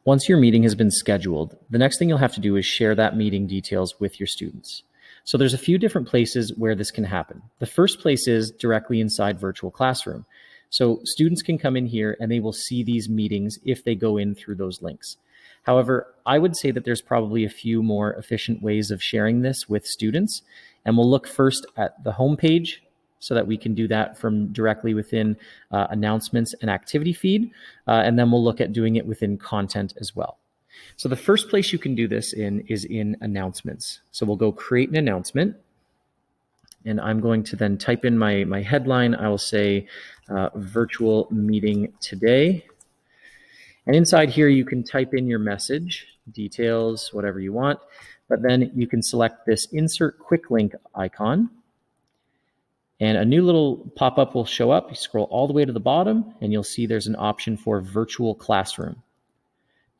Once your meeting has been scheduled, the next thing you'll have to do is share that meeting details with your students. So there's a few different places where this can happen. The first place is directly inside Virtual Classroom. So students can come in here and they will see these meetings if they go in through those links. However, I would say that there's probably a few more efficient ways of sharing this with students. And we'll look first at the home page so that we can do that from directly within announcements and activity feed. And then we'll look at doing it within content as well. So the first place you can do this in is in announcements. So we'll go create an announcement. And I'm going to then type in my headline. I will say virtual meeting today. And inside here, you can type in your message, details, whatever you want. But then you can select this insert quick link icon. And a new little pop-up will show up. You scroll all the way to the bottom and you'll see there's an option for virtual classroom.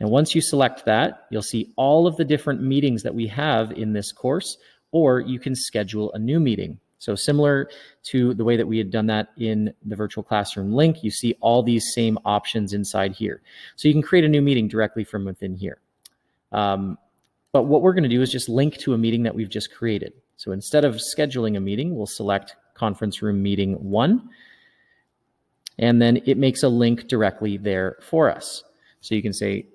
And once you select that, you'll see all of the different meetings that we have in this course, or you can schedule a new meeting. So similar to the way that we had done that in the virtual classroom link, you see all these same options inside here. So you can create a new meeting directly from within here. But what we're going to do is just link to a meeting that we've just created. So instead of scheduling a meeting, we'll select Conference Room Meeting 1, and then it makes a link directly there for us. So you can say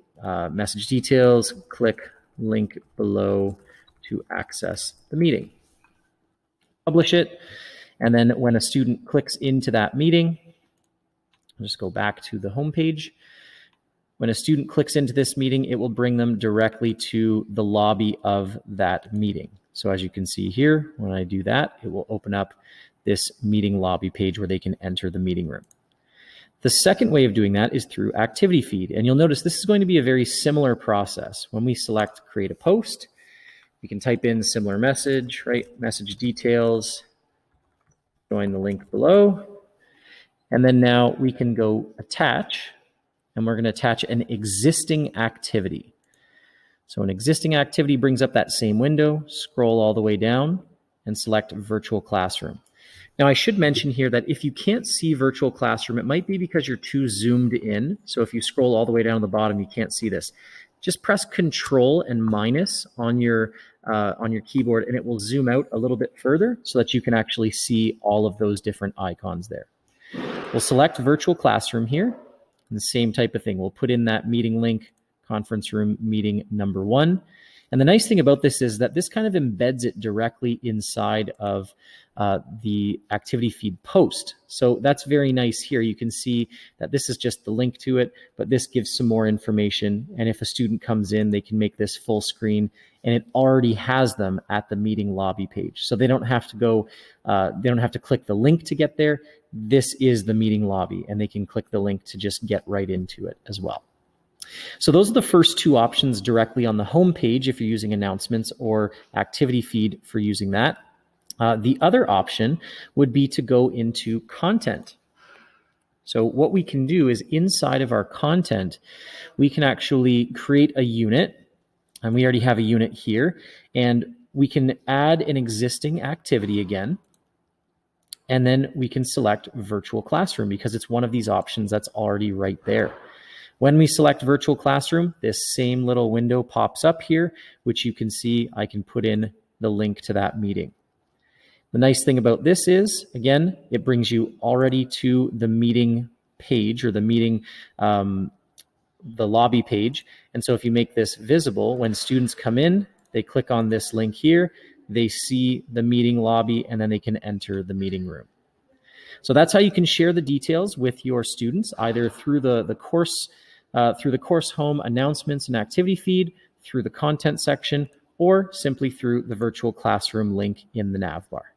message details, click link below to access the meeting. Publish it, and then when a student clicks into that meeting, I'll just go back to the home page. When a student clicks into this meeting, it will bring them directly to the lobby of that meeting. So as you can see here, when I do that, it will open up this meeting lobby page where they can enter the meeting room. The second way of doing that is through activity feed. And you'll notice this is going to be a very similar process. When we select create a post, we can type in similar message, right? Message details, join the link below. And then now we can go attach, and we're going to attach an existing activity. So an existing activity brings up that same window, scroll all the way down and select virtual classroom. Now I should mention here that if you can't see virtual classroom, it might be because you're too zoomed in. So if you scroll all the way down to the bottom, you can't see this. Just press Control and minus on your keyboard and it will zoom out a little bit further so that you can actually see all of those different icons there. We'll select virtual classroom here, and the same type of thing. We'll put in that meeting link, conference room meeting number 1. And the nice thing about this is that this kind of embeds it directly inside of the activity feed post. So that's very nice here. You can see that this is just the link to it, but this gives some more information. And if a student comes in, they can make this full screen, and it already has them at the meeting lobby page. So they don't have to go, they don't have to click the link to get there. This is the meeting lobby, and they can click the link to just get right into it as well. So those are the first two options directly on the home page if you're using announcements, or activity feed for using that. The other option would be to go into content. So what we can do is inside of our content, we can actually create a unit, and we already have a unit here, and we can add an existing activity again. And then we can select virtual classroom because it's one of these options that's already right there. When we select virtual classroom, this same little window pops up here, which you can see I can put in the link to that meeting. The nice thing about this is, again, it brings you already to the meeting page, or the meeting, the lobby page. And so if you make this visible, when students come in, they click on this link here, they see the meeting lobby, and then they can enter the meeting room. So that's how you can share the details with your students, either through the course home announcements and activity feed, through the content section, or simply through the virtual classroom link in the nav bar.